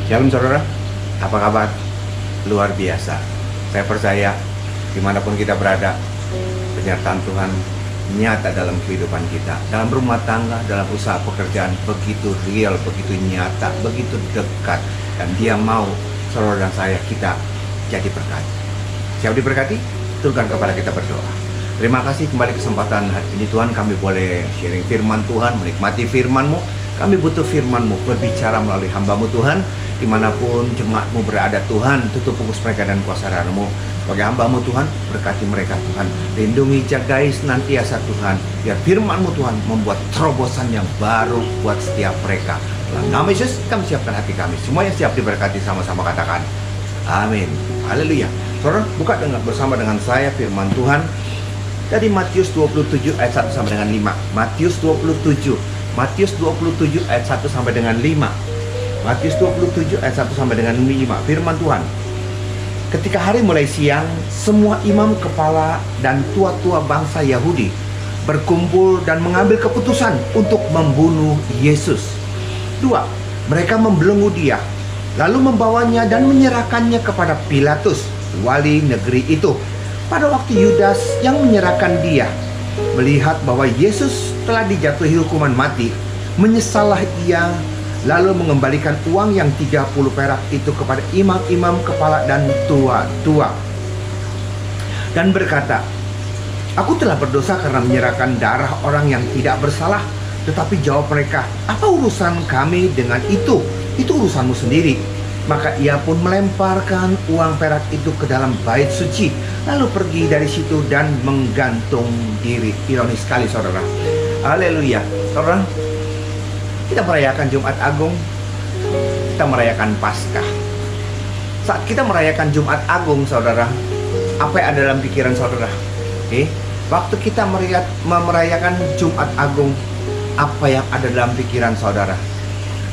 Shalom saudara, apa kabar? Luar biasa. Saya percaya dimanapun kita berada, penyertaan Tuhan nyata dalam kehidupan kita, dalam rumah tangga, dalam usaha pekerjaan, begitu real, begitu nyata, begitu dekat. Dan Dia mau saudara dan saya kita jadi berkat. Siap diberkati? Turunkan kepala kita berdoa. Terima kasih kembali kesempatan hari ini Tuhan, kami boleh sharing firman Tuhan, menikmati firman-Mu. Kami butuh firman-Mu berbicara melalui hamba-Mu Tuhan. Dimanapun jemaat-Mu berada Tuhan, tutup fokus mereka dan kuasa darah-Mu. Sebagai hamba-Mu Tuhan, berkati mereka Tuhan. Lindungi, jagai senantiasa Tuhan. Biar firman-Mu Tuhan membuat terobosan yang baru buat setiap mereka. Dalam nama Yesus kami siapkan hati kami. Semua yang siap diberkati sama-sama katakan amin. Haleluya. Saudara, buka bersama dengan saya firman Tuhan dari Matius 27 ayat 1 sampai dengan 5. Matius 27 ayat 1 sampai dengan 5. Matius 27 ayat 1 sampai dengan 5. Firman Tuhan. Ketika hari mulai siang, semua imam kepala dan tua-tua bangsa Yahudi berkumpul dan mengambil keputusan untuk membunuh Yesus. 2. Mereka membelenggu Dia, lalu membawanya dan menyerahkannya kepada Pilatus, wali negeri itu. Pada waktu Yudas yang menyerahkan Dia melihat bahwa Yesus telah dijatuhi hukuman mati, menyesallah ia, lalu mengembalikan uang yang 30 perak itu kepada imam-imam kepala dan tua-tua, dan berkata, "Aku telah berdosa karena menyerahkan darah orang yang tidak bersalah." Tetapi jawab mereka, "Apa urusan kami dengan itu? Itu urusanmu sendiri." Maka ia pun melemparkan uang perak itu ke dalam bait suci, lalu pergi dari situ dan menggantung diri. Ironis sekali saudara. Haleluya. Saudara, kita merayakan Jumat Agung, kita merayakan Paskah. Saat kita merayakan Jumat Agung saudara, apa yang ada dalam pikiran saudara? Waktu kita merayakan Jumat Agung, apa yang ada dalam pikiran saudara?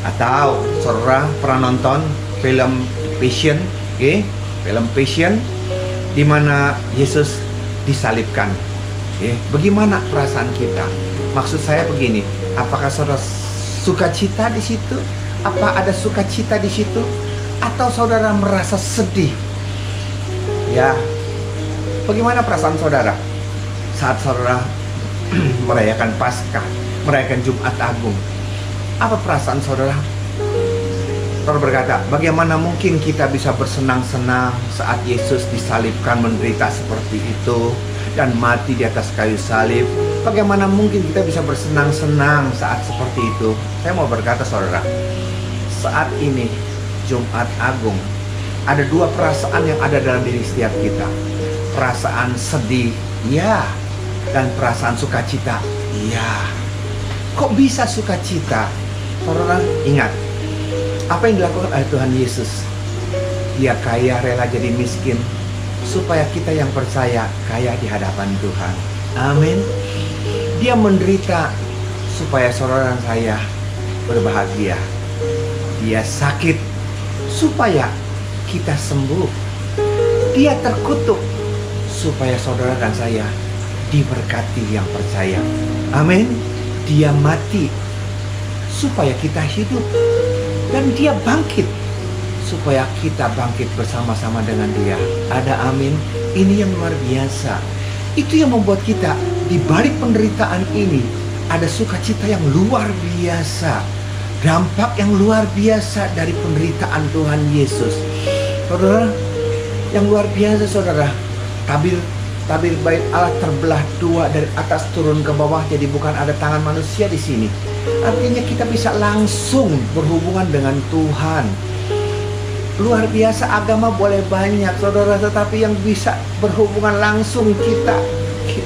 Atau saudara pernah nonton film Passion, film Passion, di mana Yesus disalibkan. Bagaimana perasaan kita? Maksud saya begini, apakah saudara sukacita di situ? Apa ada sukacita di situ? Atau saudara merasa sedih? Ya, bagaimana perasaan saudara saat saudara merayakan Paskah, merayakan Jumat Agung? Apa perasaan saudara? Saudara berkata, bagaimana mungkin kita bisa bersenang-senang saat Yesus disalibkan, menderita seperti itu dan mati di atas kayu salib? Bagaimana mungkin kita bisa bersenang-senang saat seperti itu? Saya mau berkata saudara, saat ini Jumat Agung, ada dua perasaan yang ada dalam diri setiap kita. Perasaan sedih, ya, dan perasaan sukacita, ya. Kok bisa sukacita? Saudara ingat, apa yang dilakukan oleh Tuhan Yesus? Dia kaya rela jadi miskin, supaya kita yang percaya kaya di hadapan Tuhan. Amin. Dia menderita supaya saudara dan saya berbahagia. Dia sakit supaya kita sembuh. Dia terkutuk supaya saudara dan saya diberkati yang percaya. Amin. Dia mati supaya kita hidup. Dan Dia bangkit supaya kita bangkit bersama-sama dengan Dia. Ada amin. Ini yang luar biasa. Itu yang membuat kita di balik penderitaan ini ada sukacita yang luar biasa. Dampak yang luar biasa dari penderitaan Tuhan Yesus. Saudara, yang luar biasa saudara. Tabir bait Allah terbelah dua, dari atas turun ke bawah, jadi bukan ada tangan manusia di sini. Artinya kita bisa langsung berhubungan dengan Tuhan. Luar biasa, agama boleh banyak saudara, tetapi yang bisa berhubungan langsung kita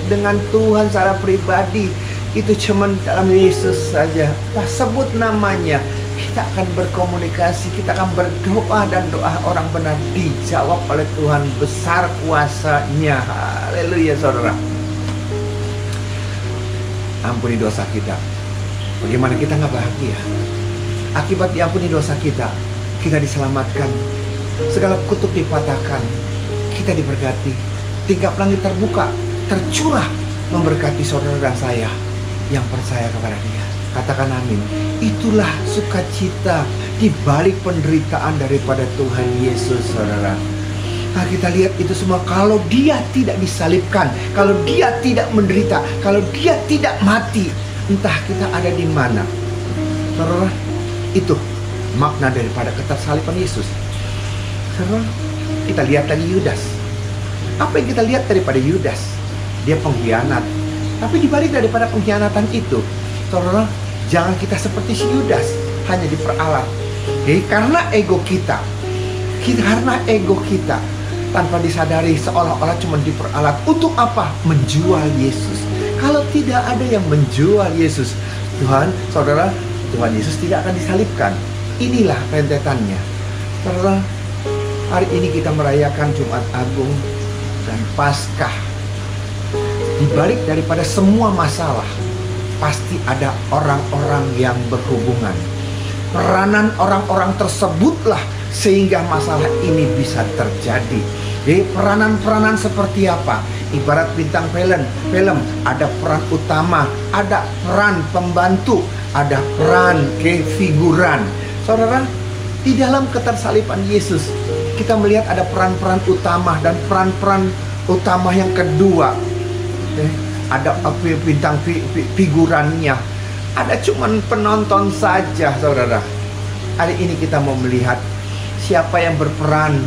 dengan Tuhan secara pribadi itu cuma dalam Yesus saja. Sebut namanya, kita akan berkomunikasi, kita akan berdoa, dan doa orang benar dijawab oleh Tuhan. Besar kuasanya. Haleluya saudara. Ampuni dosa kita. Bagaimana kita nggak bahagia? Akibat diampuni dosa kita, kita diselamatkan. Segala kutuk dipatahkan, kita diberkati. Tingkap langit terbuka, tercurah memberkati saudara dan saya yang percaya kepada Dia. Katakan amin. Itulah sukacita di balik penderitaan daripada Tuhan Yesus, saudara. Nah, kita lihat itu semua. Kalau dia tidak disalibkan, kalau dia tidak menderita, kalau dia tidak mati, entah kita ada di mana. Saudara, itu makna daripada ketersaliban Yesus. Saudara, kita lihat lagi Yudas. Apa yang kita lihat daripada Yudas? Dia pengkhianat. Tapi di balik daripada pengkhianatan itu, saudara, jangan kita seperti si Yudas, hanya diperalat. Karena ego kita, tanpa disadari seolah-olah cuma diperalat. Untuk apa? Menjual Yesus. Kalau tidak ada yang menjual Yesus, saudara, Tuhan Yesus tidak akan disalibkan. Inilah rentetannya. Saudara, hari ini kita merayakan Jumat Agung dan Paskah. Di balik daripada semua masalah, pasti ada orang-orang yang berhubungan. Peranan orang-orang tersebutlah sehingga masalah ini bisa terjadi. Jadi peranan-peranan seperti apa? Ibarat bintang film, ada peran utama, ada peran pembantu, ada peran figuran. Saudara, di dalam ketersaliban Yesus, kita melihat ada peran-peran utama dan peran-peran utama yang kedua. Ada bintang figurannya. Ada cuman penonton saja, saudara. Hari ini kita mau melihat siapa yang berperan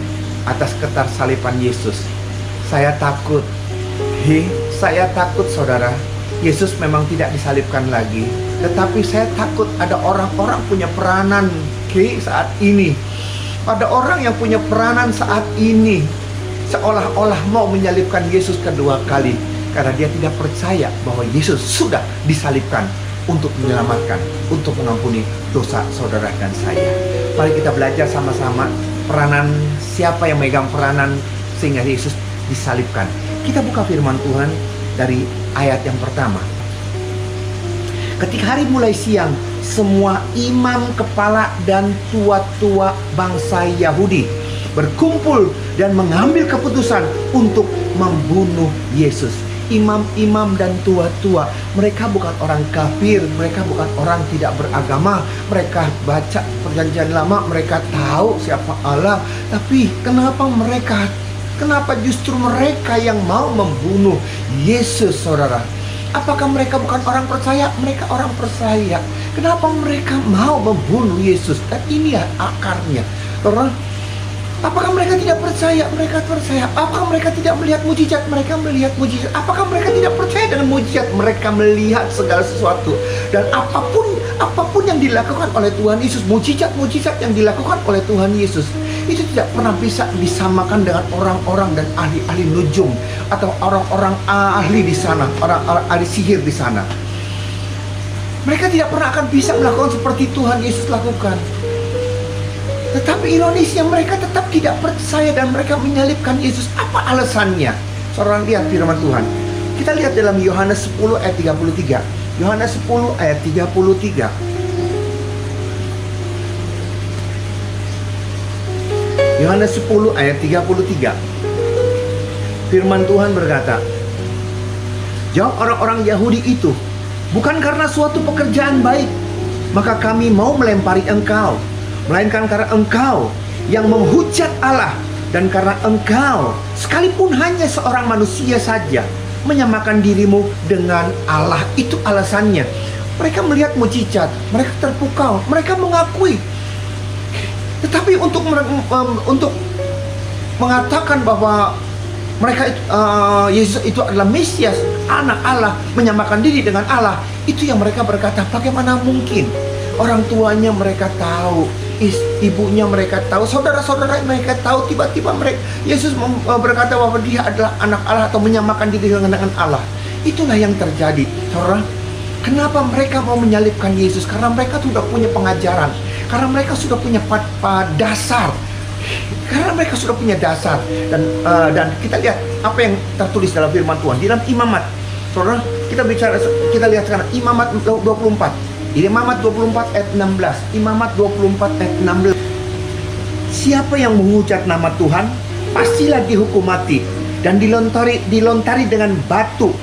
atas ketersaliban Yesus. Saya takut, saudara. Yesus memang tidak disalibkan lagi, tetapi saya takut ada orang-orang punya peranan saat ini. Ada orang yang punya peranan saat ini, seolah-olah mau menyalibkan Yesus kedua kali, karena dia tidak percaya bahwa Yesus sudah disalibkan untuk menyelamatkan, untuk mengampuni dosa saudara dan saya. Mari kita belajar sama-sama peranan, siapa yang megang peranan sehingga Yesus disalibkan. Kita buka firman Tuhan dari ayat yang pertama. Ketika hari mulai siang, semua imam kepala dan tua-tua bangsa Yahudi berkumpul dan mengambil keputusan untuk membunuh Yesus. Imam-imam dan tua-tua, mereka bukan orang kafir, mereka bukan orang tidak beragama, mereka baca perjanjian lama, mereka tahu siapa Allah. Tapi kenapa justru mereka yang mau membunuh Yesus, saudara? Apakah mereka bukan orang percaya? Mereka orang percaya. Kenapa mereka mau membunuh Yesus? Dan ini akarnya, saudara. Apakah mereka tidak percaya? Mereka percaya. Apakah mereka tidak melihat mujizat? Mereka melihat mujizat. Apakah mereka tidak percaya dengan mujizat? Mereka melihat segala sesuatu. Dan apapun yang dilakukan oleh Tuhan Yesus, mujizat yang dilakukan oleh Tuhan Yesus, itu tidak pernah bisa disamakan dengan orang-orang dan ahli-ahli nujum atau orang-orang ahli di sana, orang-orang ahli sihir di sana. Mereka tidak pernah akan bisa melakukan seperti Tuhan Yesus lakukan. Tetapi ironisnya mereka tetap tidak percaya dan mereka menyalibkan Yesus. Apa alasannya? Saudara, lihat firman Tuhan. Kita lihat dalam Yohanes 10 ayat 33. Yohanes 10 ayat 33. Yohanes 10 ayat 33. Firman Tuhan berkata, jawab orang-orang Yahudi itu, bukan karena suatu pekerjaan baik maka kami mau melempari engkau, melainkan karena engkau yang menghujat Allah, dan karena engkau sekalipun hanya seorang manusia saja menyamakan dirimu dengan Allah. Itu alasannya. Mereka melihat mujizat, mereka terpukau, mereka mengakui. Tetapi untuk mengatakan bahwa mereka Yesus itu adalah Mesias, anak Allah, menyamakan diri dengan Allah, itu yang mereka berkata, bagaimana mungkin? Orang tuanya mereka tahu, ibunya mereka tahu, saudara-saudara mereka tahu, tiba-tiba Yesus berkata bahwa dia adalah anak Allah atau menyamakan diri dengan Allah. Itulah yang terjadi, saudara. Kenapa mereka mau menyalibkan Yesus? Karena mereka sudah punya pengajaran, karena mereka sudah punya dasar, karena mereka sudah punya dasar. Dan kita lihat apa yang tertulis dalam firman Tuhan di dalam Imamat, saudara. Kita lihat sekarang Imamat 24. Imamat 24 ayat 16. Imamat 24 ayat 16. Siapa yang menghujat nama Tuhan, pastilah dihukum mati dan dilontari dengan batu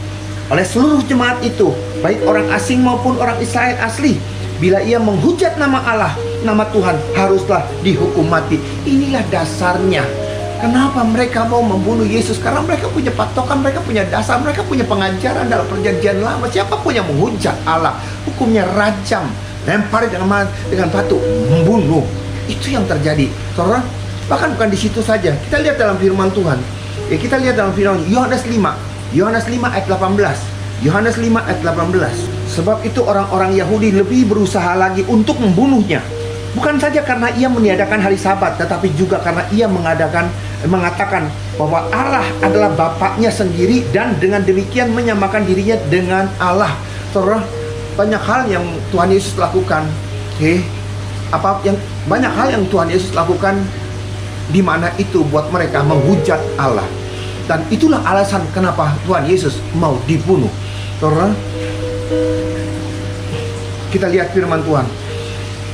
oleh seluruh jemaat itu, baik orang asing maupun orang Israel asli. Bila ia menghujat nama Allah, nama Tuhan haruslah dihukum mati. Inilah dasarnya. Kenapa mereka mau membunuh Yesus? Karena mereka punya patokan, mereka punya dasar, mereka punya pengajaran dalam perjanjian lama. Siapapun yang menghujat Allah, hukumnya rajam, lempar dengan batu, membunuh. Itu yang terjadi, saudara. Bahkan bukan di situ saja. Kita lihat dalam firman Tuhan. Kita lihat dalam firman Yohanes 5 ayat 18. Yohanes 5 ayat 18. Sebab itu orang-orang Yahudi lebih berusaha lagi untuk membunuhnya. Bukan saja karena ia meniadakan hari Sabat, tetapi juga karena ia mengatakan bahwa Allah adalah Bapaknya sendiri, dan dengan demikian menyamakan dirinya dengan Allah. Saudara, banyak hal yang Tuhan Yesus lakukan. Banyak hal yang Tuhan Yesus lakukan di mana itu buat mereka menghujat Allah. Dan itulah alasan kenapa Tuhan Yesus mau dibunuh. Saudara, kita lihat firman Tuhan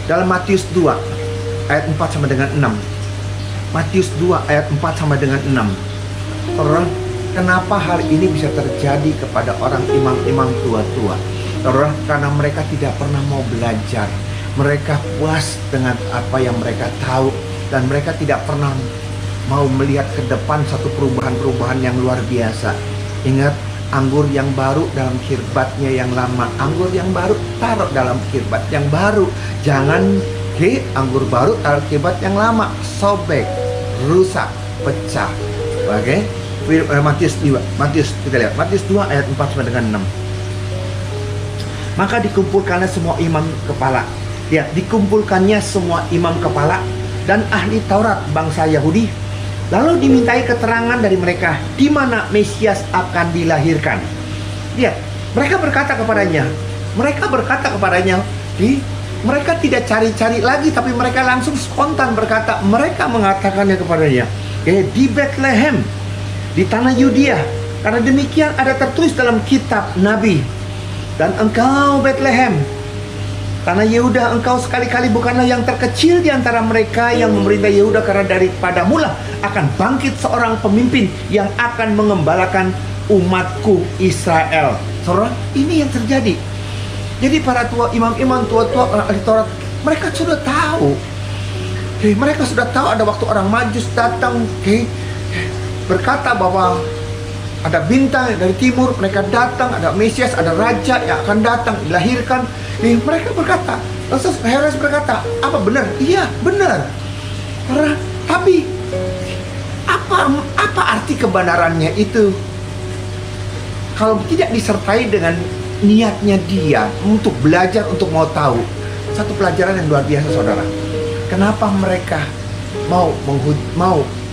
dalam Matius 2 ayat 4 sampai dengan 6. Matius 2 ayat 4 sampai dengan 6. Saudara, kenapa hal ini bisa terjadi kepada orang imam-imam tua-tua? Saudara, karena mereka tidak pernah mau belajar. Mereka puas dengan apa yang mereka tahu, dan mereka tidak pernah mau melihat ke depan satu perubahan-perubahan yang luar biasa. Ingat, anggur yang baru dalam kirbatnya yang lama. Anggur yang baru taruh dalam kirbat yang baru. Jangan anggur baru taruh kirbat yang lama, sobek, rusak, pecah. Oke? Matius 2, kita lihat Matius 2 ayat 4 sampai dengan 6. Maka dikumpulkannya semua imam kepala. Ya, dikumpulkannya semua imam kepala dan ahli Taurat bangsa Yahudi. Lalu dimintai keterangan dari mereka di mana Mesias akan dilahirkan. Lihat, mereka berkata kepadanya, mereka tidak cari-cari lagi, tapi mereka langsung spontan berkata. Mereka mengatakannya kepadanya, di Bethlehem, di tanah Yudea, karena demikian ada tertulis dalam kitab Nabi. Dan engkau Bethlehem, tanah Yehuda, engkau sekali-kali bukanlah yang terkecil di antara mereka yang memerintah Yehuda, karena daripada mula akan bangkit seorang pemimpin yang akan mengembalakan umatku Israel. Saudara, ini yang terjadi. Jadi para imam-imam tua-tua ahli Taurat, mereka sudah tahu. Mereka sudah tahu ada waktu orang Majus datang, berkata bahwa ada bintang dari timur, mereka datang, ada Mesias, ada raja yang akan datang, dilahirkan. Mereka berkata, lalu Herodes berkata, apa benar? Iya, benar. Tapi apa arti kebenarannya itu kalau tidak disertai dengan niatnya dia untuk belajar, untuk mau tahu? Satu pelajaran yang luar biasa, saudara. Kenapa mereka mau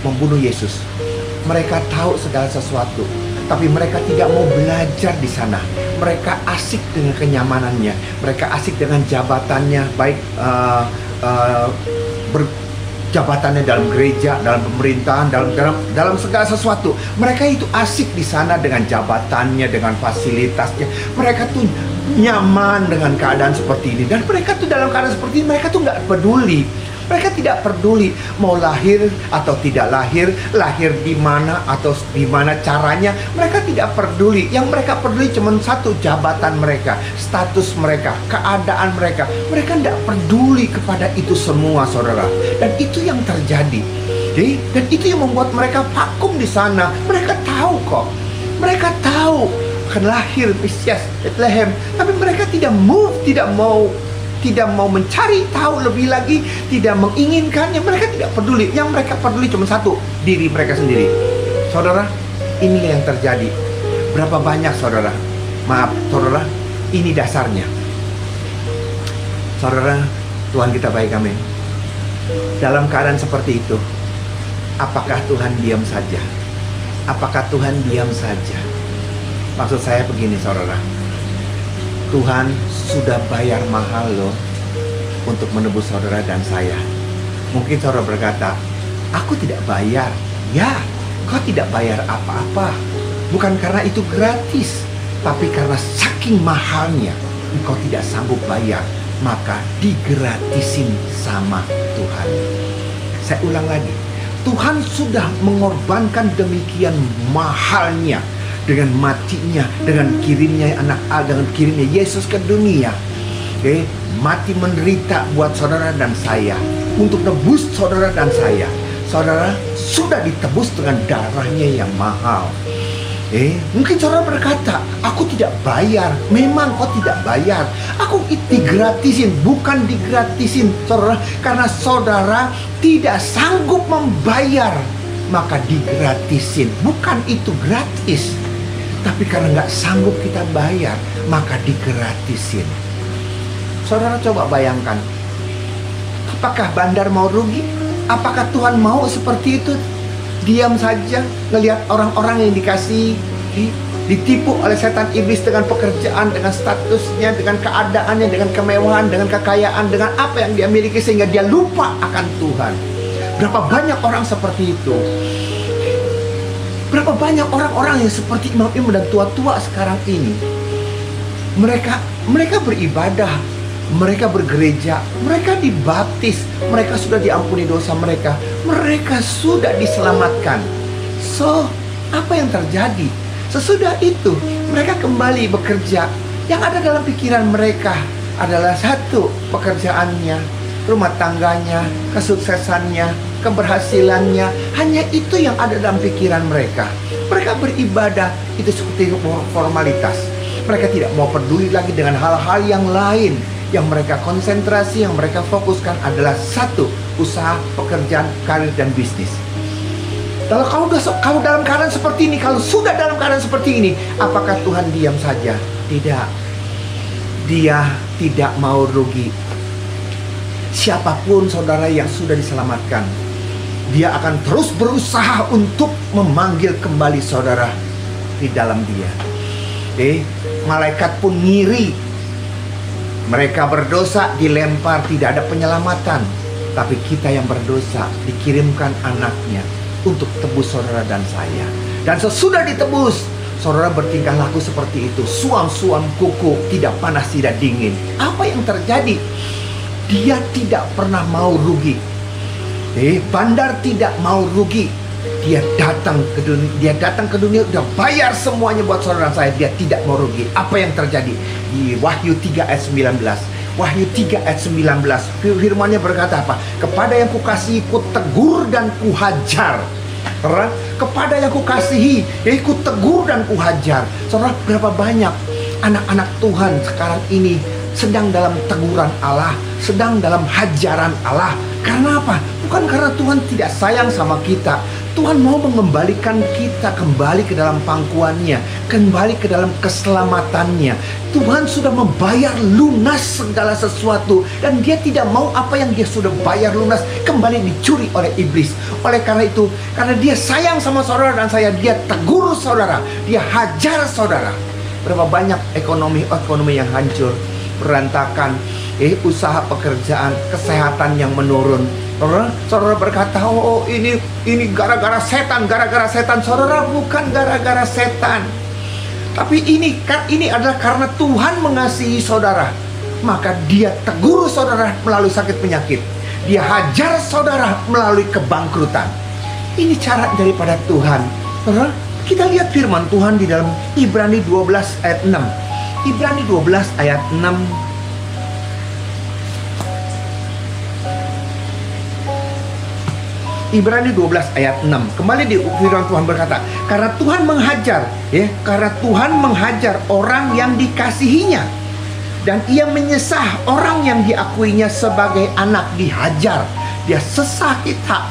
membunuh Yesus? Mereka tahu segala sesuatu, tapi mereka tidak mau belajar di sana. Mereka asik dengan kenyamanannya, mereka asik dengan jabatannya, baik jabatannya dalam gereja, dalam pemerintahan, dalam segala sesuatu. Mereka itu asik di sana dengan jabatannya, dengan fasilitasnya. Mereka tuh nyaman dengan keadaan seperti ini, dan mereka tuh dalam keadaan seperti ini, mereka tuh nggak peduli. Mereka tidak peduli mau lahir atau tidak lahir, lahir di mana atau di mana caranya. Mereka tidak peduli. Yang mereka peduli cuma satu, jabatan mereka, status mereka, keadaan mereka. Mereka tidak peduli kepada itu semua, saudara. Dan itu yang terjadi. Dan itu yang membuat mereka vakum di sana. Mereka tahu kok. Mereka tahu akan lahir Mesias Bethlehem, tapi mereka tidak mau mencari tahu lebih lagi, tidak menginginkannya. Mereka tidak peduli. Yang mereka peduli cuma satu, diri mereka sendiri. Saudara, inilah yang terjadi. Berapa banyak, saudara? Maaf, saudara, ini dasarnya. Saudara, Tuhan kita baik, amin. Dalam keadaan seperti itu, apakah Tuhan diam saja? Apakah Tuhan diam saja? Maksud saya begini, saudara. Tuhan sudah bayar mahal loh untuk menebus saudara dan saya. Mungkin saudara berkata, aku tidak bayar. Ya, kau tidak bayar apa-apa. Bukan karena itu gratis, tapi karena saking mahalnya engkau tidak sanggup bayar, maka digratisin sama Tuhan. Saya ulang lagi, Tuhan sudah mengorbankan demikian mahalnya, dengan matinya, dengan kirimnya anak Allah, dengan kirimnya Yesus ke dunia. mati menderita buat saudara dan saya, untuk nebus saudara dan saya. Saudara sudah ditebus dengan darahnya yang mahal. Mungkin saudara berkata, aku tidak bayar. Memang kau tidak bayar. Aku digratisin, bukan digratisin, saudara. Karena saudara tidak sanggup membayar, maka digratisin. Bukan itu gratis, tapi karena nggak sanggup kita bayar, maka digratisin. Saudara coba bayangkan, apakah bandar mau rugi? Apakah Tuhan mau seperti itu? Diam saja ngelihat orang-orang yang ditipu oleh setan iblis dengan pekerjaan, dengan statusnya, dengan keadaannya, dengan kemewahan, dengan kekayaan, dengan apa yang dia miliki, sehingga dia lupa akan Tuhan. Berapa banyak orang seperti itu? Berapa banyak orang-orang yang seperti imam-imam dan tua-tua sekarang ini? Mereka beribadah, mereka bergereja, mereka dibaptis, mereka sudah diampuni dosa mereka, mereka sudah diselamatkan. So, apa yang terjadi? Sesudah itu, mereka kembali bekerja. Yang ada dalam pikiran mereka adalah satu, pekerjaannya, rumah tangganya, kesuksesannya, keberhasilannya. Hanya itu yang ada dalam pikiran mereka. Mereka beribadah, itu seperti formalitas. Mereka tidak mau peduli lagi dengan hal-hal yang lain. Yang mereka konsentrasi, yang mereka fokuskan adalah satu, usaha, pekerjaan, karir, dan bisnis. Kalau kamu dalam keadaan seperti ini, kalau sudah dalam keadaan seperti ini, apakah Tuhan diam saja? Tidak. Dia tidak mau rugi. Siapapun saudara yang sudah diselamatkan, dia akan terus berusaha untuk memanggil kembali saudara di dalam dia. Malaikat pun ngiri. Mereka berdosa, dilempar, tidak ada penyelamatan. Tapi kita yang berdosa, dikirimkan anaknya untuk tebus saudara dan saya. Dan sesudah ditebus, saudara bertingkah laku seperti itu. Suam-suam kuku, tidak panas, tidak dingin. Apa yang terjadi? Dia tidak pernah mau rugi. Bandar tidak mau rugi. Dia datang ke dunia, udah bayar semuanya buat saudara saya. Dia tidak mau rugi. Apa yang terjadi? Di Wahyu 3 ayat 19. Wahyu 3 ayat 19. Firman-Nya berkata apa? Kepada yang kukasihi ku tegur dan kuhajar. Kepada yang kukasihi, ku tegur dan kuhajar. Saudara, berapa banyak anak-anak Tuhan sekarang ini sedang dalam teguran Allah, sedang dalam hajaran Allah. Karena apa? Bukan karena Tuhan tidak sayang sama kita. Tuhan mau mengembalikan kita kembali ke dalam pangkuannya, kembali ke dalam keselamatannya. Tuhan sudah membayar lunas segala sesuatu, dan dia tidak mau apa yang dia sudah bayar lunas kembali dicuri oleh iblis. Oleh karena itu, karena dia sayang sama saudara dan saya, dia tegur saudara, dia hajar saudara. Berapa banyak ekonomi yang hancur, berantakan, usaha pekerjaan, kesehatan yang menurun. Saudara berkata, oh ini gara-gara setan, gara-gara setan. Saudara, bukan gara-gara setan, tapi ini adalah karena Tuhan mengasihi saudara. Maka dia tegur saudara melalui sakit penyakit, dia hajar saudara melalui kebangkrutan. Ini cara daripada Tuhan. Saudara, kita lihat firman Tuhan di dalam Ibrani 12 ayat 6. Ibrani 12 ayat 6. Ibrani 12 ayat 6. Kembali di firman Tuhan berkata, karena Tuhan menghajar, karena Tuhan menghajar orang yang dikasihinya, dan ia menyesah orang yang diakuinya sebagai anak. Dihajar, dia sesah kita,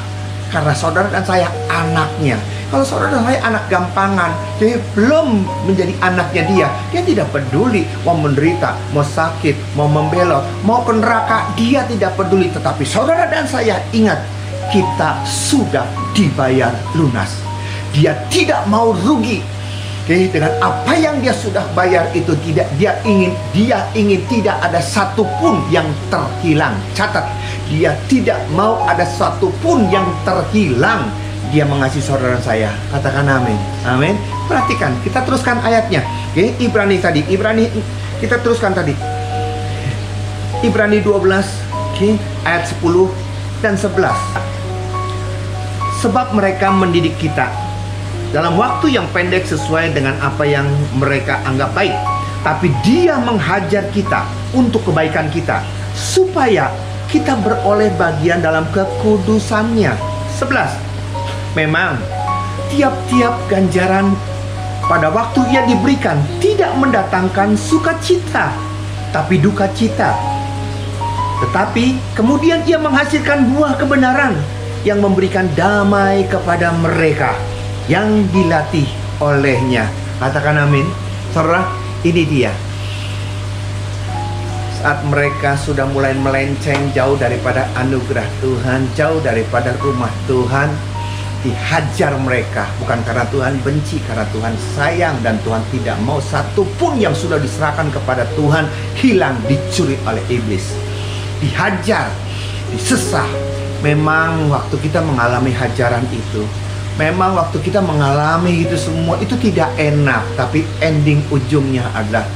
karena saudara dan saya anaknya. Kalau saudara dan saya anak gampangan, dia belum menjadi anaknya dia tidak peduli mau menderita, mau sakit, mau membelot, mau ke neraka, dia tidak peduli. Tetapi saudara dan saya ingat, kita sudah dibayar lunas. Dia tidak mau rugi. Dengan apa yang dia sudah bayar itu, dia ingin tidak ada satupun yang terhilang. Catat, dia tidak mau ada satupun yang terhilang. Dia mengasihi saudara saya. Katakan amin. Amin. Perhatikan, kita teruskan ayatnya. Ibrani kita teruskan tadi. Ibrani 12 ayat 10 dan 11. Sebab mereka mendidik kita dalam waktu yang pendek sesuai dengan apa yang mereka anggap baik. tapi Dia menghajar kita untuk kebaikan kita, supaya kita beroleh bagian dalam kekudusannya. 11. Memang tiap-tiap ganjaran pada waktu ia diberikan tidak mendatangkan sukacita, tapi duka cita. Tetapi kemudian ia menghasilkan buah kebenaran yang memberikan damai kepada mereka yang dilatih olehnya. Katakan amin. Saudara, ini dia. Saat mereka sudah mulai melenceng jauh daripada anugerah Tuhan, jauh daripada rumah Tuhan, dihajar mereka. Bukan karena Tuhan benci, karena Tuhan sayang, dan Tuhan tidak mau satu pun yang sudah diserahkan kepada Tuhan hilang, dicuri oleh iblis. Dihajar, disesah. Memang waktu kita mengalami hajaran itu, memang waktu kita mengalami itu semua, itu tidak enak. Tapi ending ujungnya adalah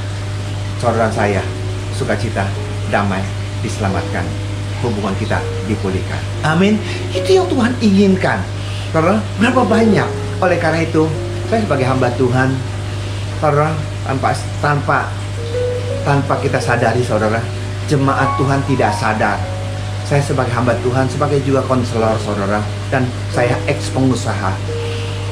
saudara saya, sukacita, damai, diselamatkan, hubungan kita dipulihkan. Amin. Itu yang Tuhan inginkan. Saudara, berapa banyak? Oleh karena itu, saya sebagai hamba Tuhan, saudara, tanpa kita sadari, saudara, jemaat Tuhan tidak sadar. Saya sebagai hamba Tuhan, sebagai juga konselor, saudara, dan saya ex-pengusaha.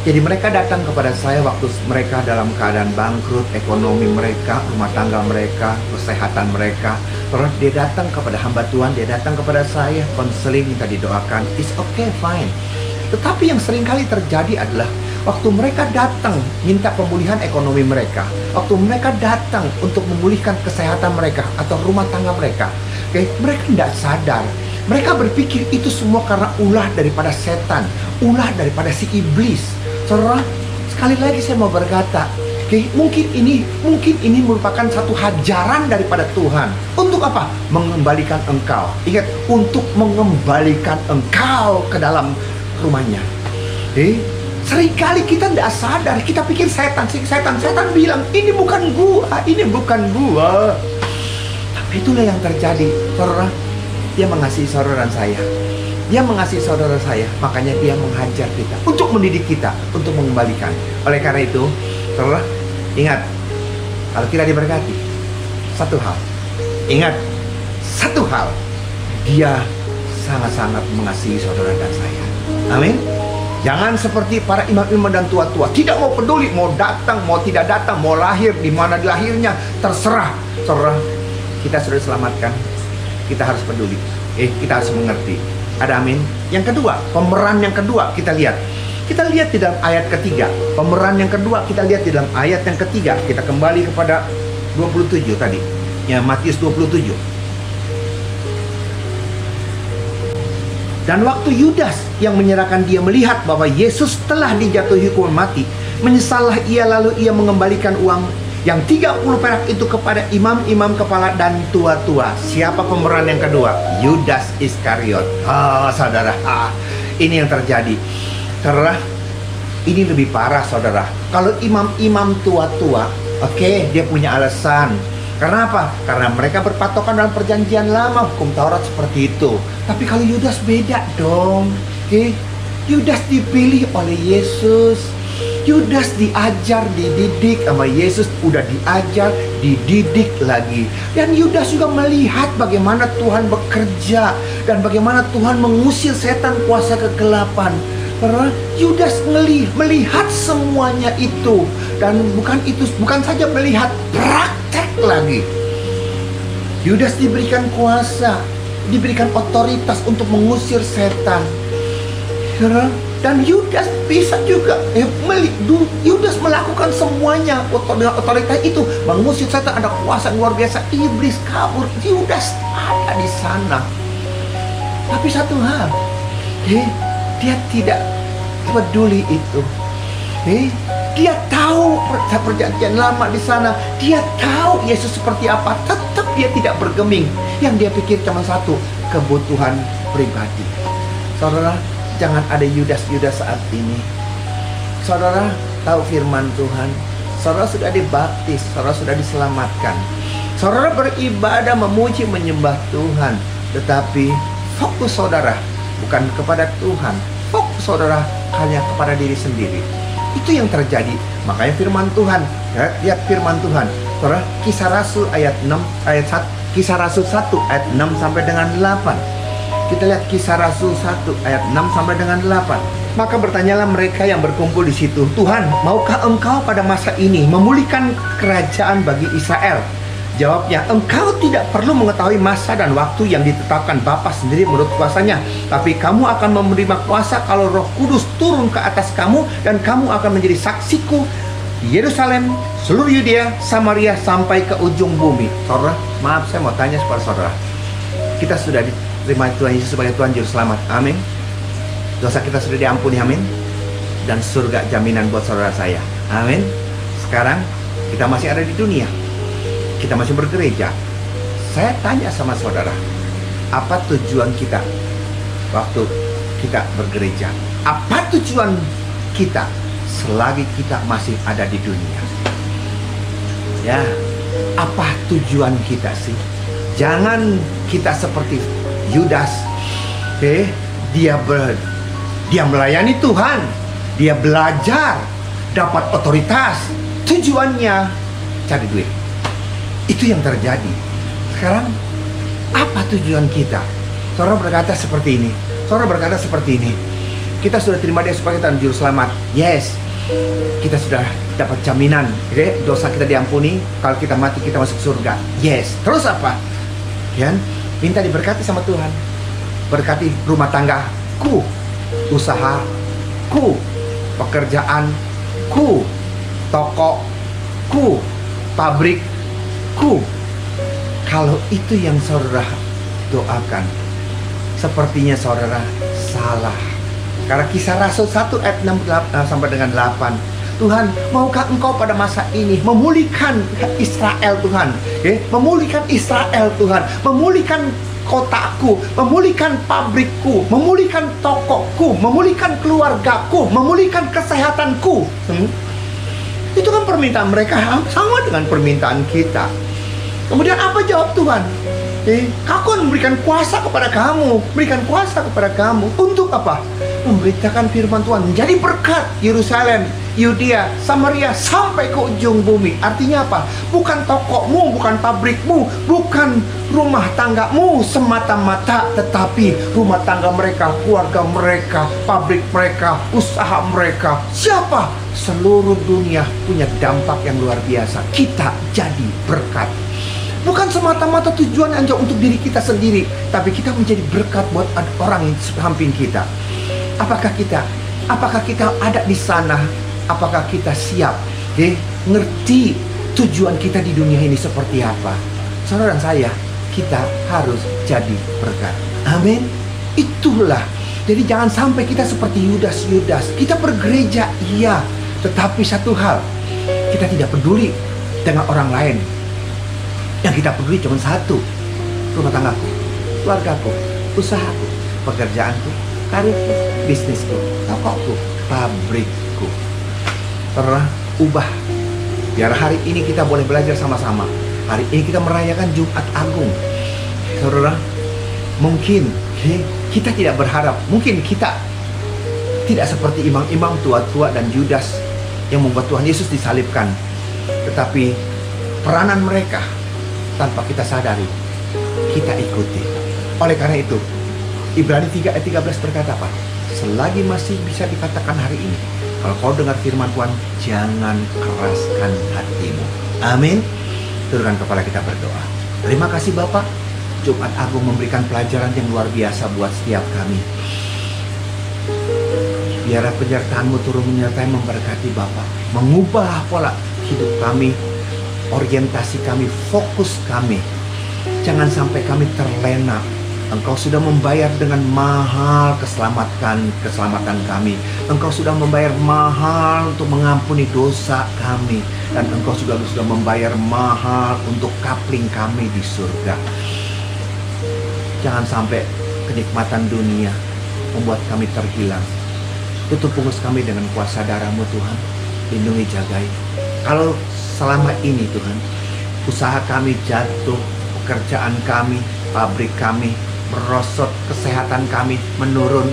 Jadi mereka datang kepada saya waktu mereka dalam keadaan bangkrut, ekonomi mereka, rumah tangga mereka, kesehatan mereka. Saudara, dia datang kepada hamba Tuhan, dia datang kepada saya, konseling, minta didoakan. It's okay, fine. Tetapi yang seringkali terjadi adalah waktu mereka datang minta pemulihan ekonomi mereka, waktu mereka datang untuk memulihkan kesehatan mereka atau rumah tangga mereka, mereka tidak sadar. Mereka berpikir itu semua karena ulah daripada setan, ulah daripada si iblis. Saudara, sekali lagi saya mau berkata, mungkin ini merupakan satu hajaran daripada Tuhan. Untuk apa? Mengembalikan engkau. Ingat, untuk mengembalikan engkau ke dalam rumahnya. Seringkali kita tidak sadar, kita pikir setan bilang ini bukan gua. Tapi itulah yang terjadi, saudara. Dia mengasihi saudara saya, dia mengasihi saudara saya, makanya dia menghajar kita untuk mendidik kita, untuk mengembalikan. Oleh karena itu, saudara, ingat, kalau kita diberkati, satu hal, ingat, satu hal, dia sangat-sangat mengasihi saudara dan saya. Amin. Jangan seperti para imam-imam dan tua-tua, tidak mau peduli, mau datang, mau tidak datang, mau lahir di mana lahirnya, terserah. Saudara, kita sudah diselamatkan, kita harus peduli. Kita harus mengerti. Ada amin. Yang kedua, pemeran yang kedua kita lihat. Kita lihat di dalam ayat ketiga. Pemeran yang kedua kita lihat di dalam ayat yang ketiga. Kita kembali kepada 27 tadi. Ya, Matius 27. Dan waktu Yudas yang menyerahkan dia melihat bahwa Yesus telah dijatuhi hukuman mati, menyesallah ia, lalu ia mengembalikan uang yang 30 perak itu kepada imam-imam kepala dan tua-tua. Siapa pemeran yang kedua? Yudas Iskariot. Saudara, ini yang terjadi. Karena ini lebih parah, saudara. Kalau imam-imam tua-tua, dia punya alasan. Karena apa? Karena mereka berpatokan dalam perjanjian lama, hukum Taurat seperti itu. Tapi kalau Yudas beda dong. Yudas dipilih oleh Yesus. Yudas diajar, dididik sama Yesus, udah diajar, dididik lagi. Dan Yudas juga melihat bagaimana Tuhan bekerja dan bagaimana Tuhan mengusir setan kuasa kegelapan. Karena Yudas melihat semuanya itu, dan bukan saja melihat, praktek lagi. Yudas diberikan kuasa, diberikan otoritas untuk mengusir setan. Dan Yudas bisa juga Yudas melakukan semuanya dengan otoritas itu, mengusir setan, ada kuasa yang luar biasa, iblis kabur. Yudas ada di sana. Tapi satu hal, dia tidak peduli itu. Dia tahu perjanjian lama di sana, dia tahu Yesus seperti apa, tetap dia tidak bergeming. Yang dia pikir cuma satu, kebutuhan pribadi. Saudara, jangan ada Yudas-Yudas saat ini. Saudara tahu firman Tuhan, saudara sudah dibaptis, saudara sudah diselamatkan, saudara beribadah, memuji, menyembah Tuhan. Tetapi fokus saudara bukan kepada Tuhan, fokus saudara hanya kepada diri sendiri. Itu yang terjadi. Makanya firman Tuhan, lihat firman Tuhan, Saudara, Kisah Rasul ayat 1, Kisah Rasul 1 ayat 6 sampai dengan 8. Kita lihat Kisah Rasul 1 ayat 6 sampai dengan 8. Maka bertanyalah mereka yang berkumpul di situ, Tuhan, maukah engkau pada masa ini memulihkan kerajaan bagi Israel? Jawabnya, engkau tidak perlu mengetahui masa dan waktu yang ditetapkan Bapa sendiri menurut kuasanya. Tapi kamu akan menerima kuasa kalau Roh Kudus turun ke atas kamu, dan kamu akan menjadi saksiku di Yerusalem, seluruh Yudea, Samaria, sampai ke ujung bumi. Saudara, maaf saya mau tanya kepada saudara. Kita sudah diterima Tuhan Yesus sebagai Tuhan Juru Selamat. Amin. Dosa kita sudah diampuni, amin. Dan surga jaminan buat saudara saya. Amin. Sekarang kita masih ada di dunia. Kita masih bergereja. Saya tanya sama saudara, apa tujuan kita waktu kita bergereja? Apa tujuan kita selagi kita masih ada di dunia? Ya, apa tujuan kita sih? Jangan kita seperti Yudas. Dia melayani Tuhan, dia belajar, dapat otoritas. Tujuannya cari duit. Itu yang terjadi. Sekarang apa tujuan kita? Saudara berkata seperti ini. Kita sudah terima dia sebagai Tuhan Juru Selamat. Yes. Kita sudah dapat jaminan, dosa kita diampuni. Kalau kita mati kita masuk surga. Yes. Terus apa? Ya, minta diberkati sama Tuhan. Berkati rumah tanggaku, usahaku, pekerjaanku, tokoku, pabrikku. Kalau itu yang saudara doakan, sepertinya saudara salah. Karena Kisah Rasul 1 ayat 6 sampai dengan 8. Tuhan, maukah engkau pada masa ini memulihkan Israel, Tuhan? Memulihkan Israel, Tuhan. Memulihkan kotaku, memulihkan pabrikku, memulihkan tokoku, memulihkan keluargaku, memulihkan kesehatanku. Itu kan permintaan mereka, sama dengan permintaan kita. Kemudian apa jawab Tuhan? Aku akan memberikan kuasa kepada kamu. Berikan kuasa kepada kamu. Untuk apa? Memberitakan firman Tuhan, menjadi berkat Yerusalem, Yudea, Samaria, sampai ke ujung bumi. Artinya apa? Bukan tokomu, bukan pabrikmu, bukan rumah tanggamu semata-mata, tetapi rumah tangga mereka, keluarga mereka, pabrik mereka, usaha mereka. Siapa? Seluruh dunia punya dampak yang luar biasa. Kita jadi berkat. Bukan semata-mata tujuan hanya untuk diri kita sendiri, tapi kita menjadi berkat buat orang yang samping kita. Apakah kita ada di sana? Apakah kita siap? Ngerti tujuan kita di dunia ini seperti apa? Saudara dan saya, kita harus jadi berkat. Amin. Itulah. Jadi jangan sampai kita seperti Yudas. Kita bergereja, iya, tetapi satu hal, kita tidak peduli dengan orang lain. Yang kita peduli cuma satu: rumah tanggaku, keluargaku, usahaku, pekerjaanku, karirku, bisnisku, tokoku, pabrikku. Ubah. Biar hari ini kita boleh belajar sama-sama. Hari ini kita merayakan Jumat Agung. Saudara, mungkin kita tidak berharap, mungkin kita tidak seperti imam-imam tua-tua dan Yudas yang membuat Tuhan Yesus disalibkan. Tetapi peranan mereka tanpa kita sadari, kita ikuti. Oleh karena itu, Ibrani 3 ayat 13 berkata apa? Selagi masih bisa dikatakan hari ini, kalau kau dengar firman Tuhan, jangan keraskan hatimu. Amin. Turunkan kepala kita berdoa. Terima kasih Bapak, Jumat Agung memberikan pelajaran yang luar biasa buat setiap kami. Biarlah penyertaan-Mu turun menyertai, memberkati Bapak, mengubah pola hidup kami, orientasi kami, fokus kami. Jangan sampai kami terlena. Engkau sudah membayar dengan mahal keselamatan kami. Engkau sudah membayar mahal untuk mengampuni dosa kami. Dan Engkau sudah membayar mahal untuk kapling kami di surga. Jangan sampai kenikmatan dunia membuat kami terhilang. Tutup pungus kami dengan kuasa darah-Mu Tuhan. Lindungi, jagai. Kalau selama ini Tuhan, usaha kami jatuh, pekerjaan kami, pabrik kami merosot, kesehatan kami menurun,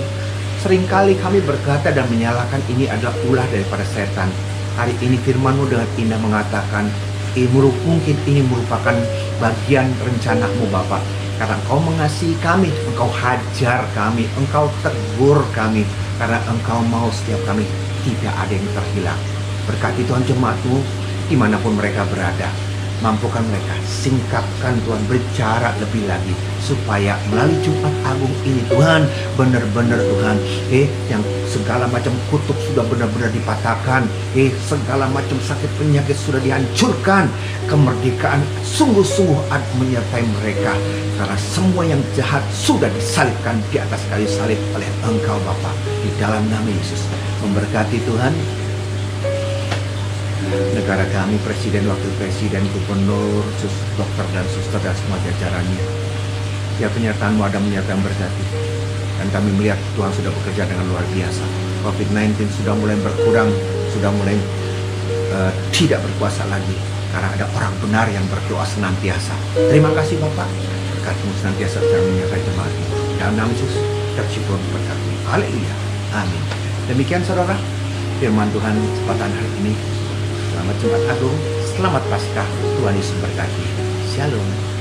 seringkali kami berkata dan menyalahkan ini adalah ulah daripada setan. Hari ini firman-Mu dengan indah mengatakan, Mungkin ini merupakan bagian rencana-Mu Bapa. Karena Engkau mengasihi kami, Engkau hajar kami, Engkau tegur kami. Karena Engkau mau setiap kami tidak ada yang terhilang. Berkati Tuhan jemaat-Mu dimanapun mereka berada. Mampukan mereka, singkapkan Tuhan, berjarak lebih lagi. Supaya melalui Jumat Agung ini Tuhan, benar-benar Tuhan, yang segala macam kutuk sudah benar-benar dipatahkan. Segala macam sakit penyakit sudah dihancurkan. Kemerdekaan sungguh-sungguh menyertai mereka. Karena semua yang jahat sudah disalibkan di atas kayu salib oleh Engkau Bapa. Di dalam nama Yesus, memberkati Tuhan negara kami, presiden, wakil presiden, gubernur, dokter dan suster dan semua jajarannya. Ya, penyertaan-Mu ada menyertai berkati. Dan kami melihat Tuhan sudah bekerja dengan luar biasa. COVID-19 sudah mulai berkurang, sudah mulai tidak berkuasa lagi. Karena ada orang benar yang berdoa senantiasa. Terima kasih Bapak. Berkat-Mu senantiasa secara menyertai jemaat-Mu. Dalam nama Yesus, tersyukur berkat-Mu. Haleluya. Amin. Demikian saudara, firman Tuhan kesempatan hari ini. Selamat Jumat Agung, selamat Paskah, Tuhan Yesus berkati. Shalom.